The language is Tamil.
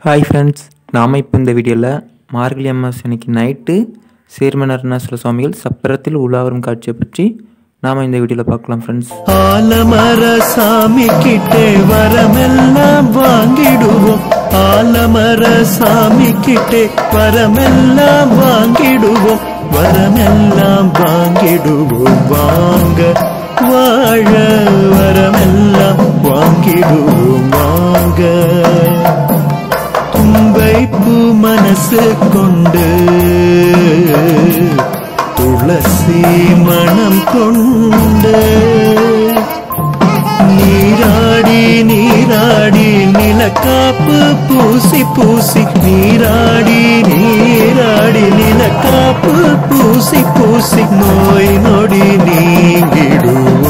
ஹாய் ஃப்ரெண்ட்ஸ், நாம் இப்போ இந்த வீடியோவில் மார்கழி அமாவாசை அன்னைக்கு நைட்டு சேர்மன் அருணாசல சுவாமிகள் சப்பரத்தில் உலாவரும் காட்சியை பற்றி நாம் இந்த வீடியோவில் பார்க்கலாம் ஃப்ரெண்ட்ஸ். ஆலமர சாமி கிட்டே வரமெல்லாம் வாங்கிடுவோம், ஆலமர சாமி கிட்டே வரமெல்லாம் வாங்கிடுவோம், வரமெல்லாம் வாங்கிடுவோம், வாங்க வாழ வரமெல்லாம் வாங்கிடுவோம், வாங்க. தும்பைப்பூ மனசு கொண்டு துளசி மனம் கொண்டு நீராடி நீராடி நிலக்காப்பு பூசி பூசி நீராடி நீராடி நிலக்காப்பு பூசி பூசி நோய் நொடி நீங்கிடுவோம்.